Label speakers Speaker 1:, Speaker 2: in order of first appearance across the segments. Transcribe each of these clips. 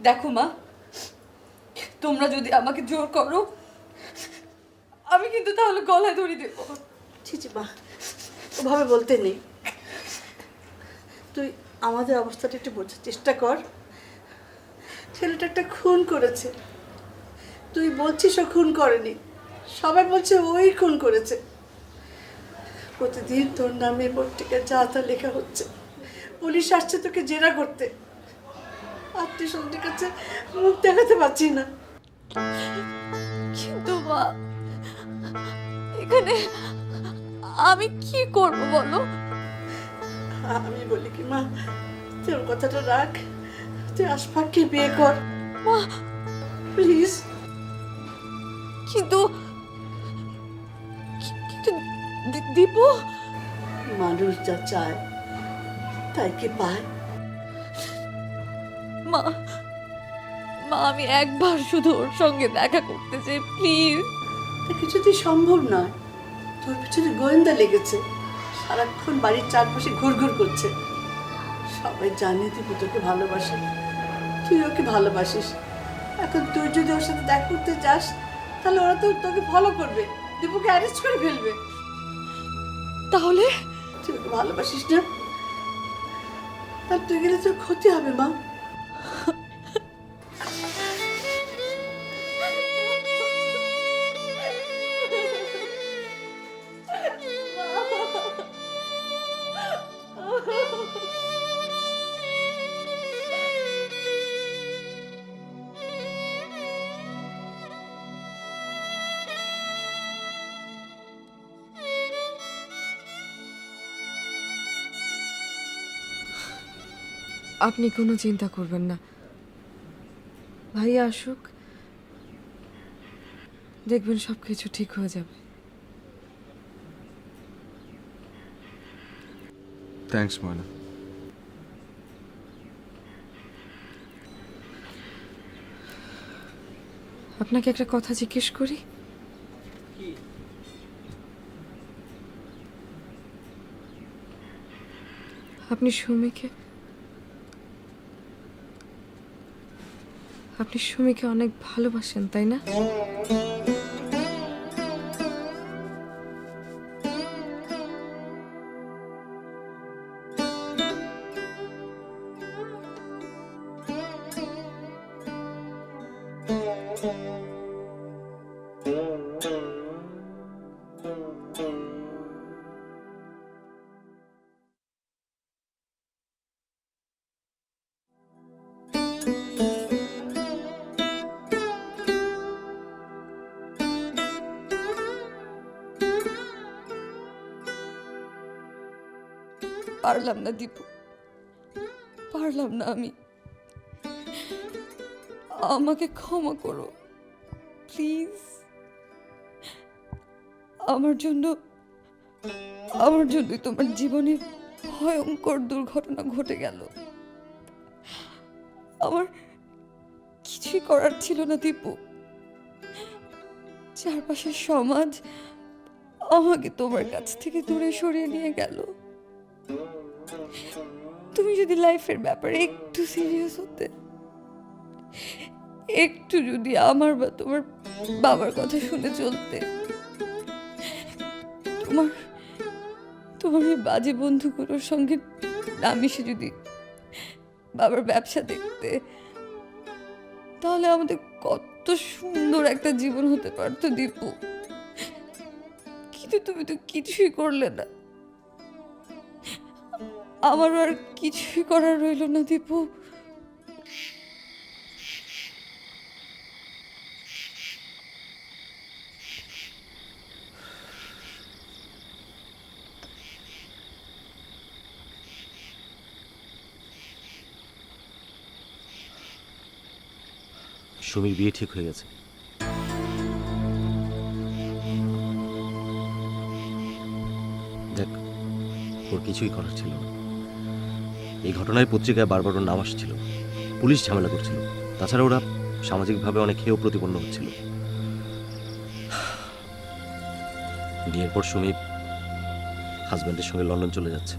Speaker 1: দেখো মা, তোমরা যদি আমাকে জোর করো আমি কিন্তু তাহলে গলায় ধরে দেবো।
Speaker 2: ছি মা, ওভাবে বলতে নেই। তুই আমাদের অবস্থাটা একটু বোঝার চেষ্টা কর। ছেলেটা একটা খুন করেছে, তুই বলছিস ও খুন করেনি, সবাই বলছে ওই খুন করেছে। প্রতিদিন তোর নামে পত্রিকায় যা তা লেখা হচ্ছে, পুলিশ আসছে তোকে জেরা করতে। আত্মীয় স্বজনের কাছে মুখ দেখাতে পারছি না।
Speaker 1: কিন্তু মা, এখানে আমি কি করব বলো?
Speaker 2: আমি বলি কি মা, তুই ওর কথাটা রাখ, তুই আশফাককে বিয়ে কর
Speaker 1: মা।
Speaker 2: প্লিজ।
Speaker 1: কিন্তু কিন্তু দীপু,
Speaker 2: মানুষ যা চায় তাই কি পায়?
Speaker 1: মা মা আমি একবার শুধু ওর সঙ্গে দেখা করতে চাই, প্লিজ।
Speaker 2: তা কিছুতেই সম্ভব নয়। তোর পিছনে গোয়েন্দা লেগেছে, সারাক্ষণ বাড়ির চারপাশে ঘুরঘুর করছে। সবাই জানে তুই তোকে ভালোবাসে, তুই ওকে ভালোবাসিস। এখন তুই যদি ওর সাথে দেখা করতে যাস তাহলে ওরা তো তোকে ফলো করবে, দীপুকে অ্যারেস্ট করে ফেলবে।
Speaker 1: তাহলে
Speaker 2: তুই ওকে ভালোবাসিস না, আর তুই গেলে তোর ক্ষতি হবে মা।
Speaker 3: আপনি কোনো চিন্তা করবেন না, ভাইয়া আসুক, দেখবেন সব কিছু ঠিক হয়ে যাবে।
Speaker 4: থ্যাঙ্কস ময়না।
Speaker 3: আপনাকে একটা কথা জিজ্ঞেস করি? আপনি সুমিকে অনেক ভালোবাসেন, তাই না?
Speaker 1: পারলাম না দীপু, পারলাম না আমি। আমাকে ক্ষমা করো প্লিজ। আমার জন্যই তোমার জীবনে ভয়ঙ্কর দুর্ঘটনা ঘটে গেল। আমার কিছুই করার ছিল না দীপু। চারপাশের সমাজ আমাকে তোমার কাছ থেকে দূরে সরিয়ে নিয়ে গেল। তুমি যদি লাইফের ব্যাপারে একটু সিরিয়াস হতে, একটু যদি আমার বা তোমার বাবার কথা শুনে চলতে, তোমার ওই বাজে বন্ধুগুলোর সঙ্গে না মিশে যদি বাবার ব্যবসা দেখতে, তাহলে আমাদের কত সুন্দর একটা জীবন হতে পারতো দীপু। কিন্তু তুমি তো কিছুই করলে না। আমার আর কিছুই করার রইল না দীপু।
Speaker 5: সুমির বিয়ে ঠিক হয়ে গেছে। দেখ, ওর কিছুই করার ছিল না। এই ঘটনায় পত্রিকায় বারবার ওর নাম আসছিল, পুলিশ ঝামেলা করছিল, তাছাড়া ওরা সামাজিকভাবে অনেক হেয় প্রতিপন্ন হচ্ছিল। বিয়ের পর সুমি হাজব্যান্ডের সঙ্গে লন্ডন চলে যাচ্ছে।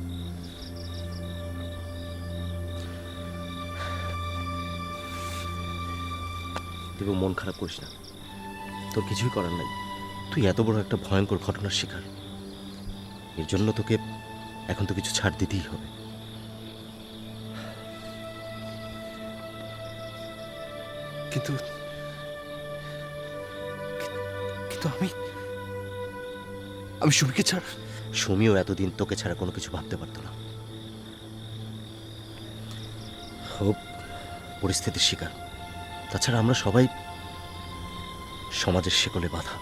Speaker 5: তুই মন খারাপ করিস না, তোর কিছুই করার নাই। তুই এত বড় একটা ভয়ঙ্কর ঘটনার শিকার, এর জন্য তোকে এখন তো কিছু ছাড় দিতেই হবে।
Speaker 4: কিন্তু কিন্তু আমি সুমিকে ছাড়া
Speaker 5: সুমিও এতদিন তোকে ছাড়া কোনো কিছু ভাবতে পারতো না। ও পরিস্থিতির শিকার। তাছাড়া আমরা সবাই সমাজের শিকলে বাঁধা।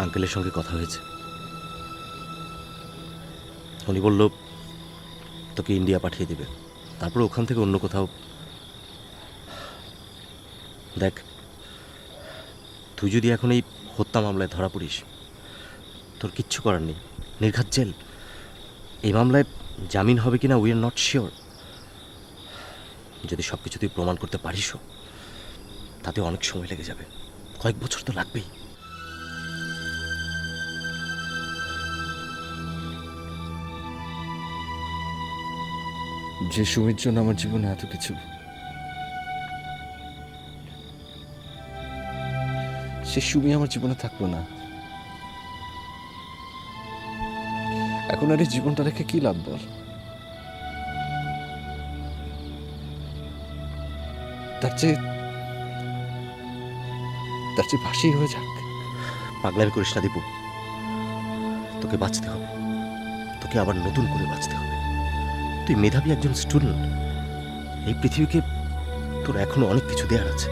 Speaker 5: আঙ্কেলের সঙ্গে কথা হয়েছে, উনি বলল তোকে ইন্ডিয়া পাঠিয়ে দিবে, তারপর ওখান থেকে অন্য কোথাও। দেখ, তুই যদি এখন এই হত্যা মামলায় ধরা পড়িস, তোর কিচ্ছু করার নেই, নির্ঘাত জেল। এই মামলায় জামিন হবে কিনা উই আর নট শিওর। যদি সব কিছু তুই প্রমাণ করতে পারিসও, তাতে অনেক সময় লেগে যাবে, কয়েক বছর তো লাগবেই।
Speaker 4: যে সুমির জন্য আমার জীবনে এত কিছু, সে সুমি আমার জীবনে থাকলো না। এখন আর এই জীবনটা রেখে কি লাভ বল? তার চেয়ে ফাঁসি হয়ে যাক।
Speaker 5: পাগলামি করিস না দীপু, তোকে বাঁচতে হবে, তোকে আবার নতুন করে বাঁচতে হবে। তুই মেধাবী একজন স্টুডেন্ট, এই পৃথিবীকে তোর এখনো অনেক কিছু দেওয়ার আছে।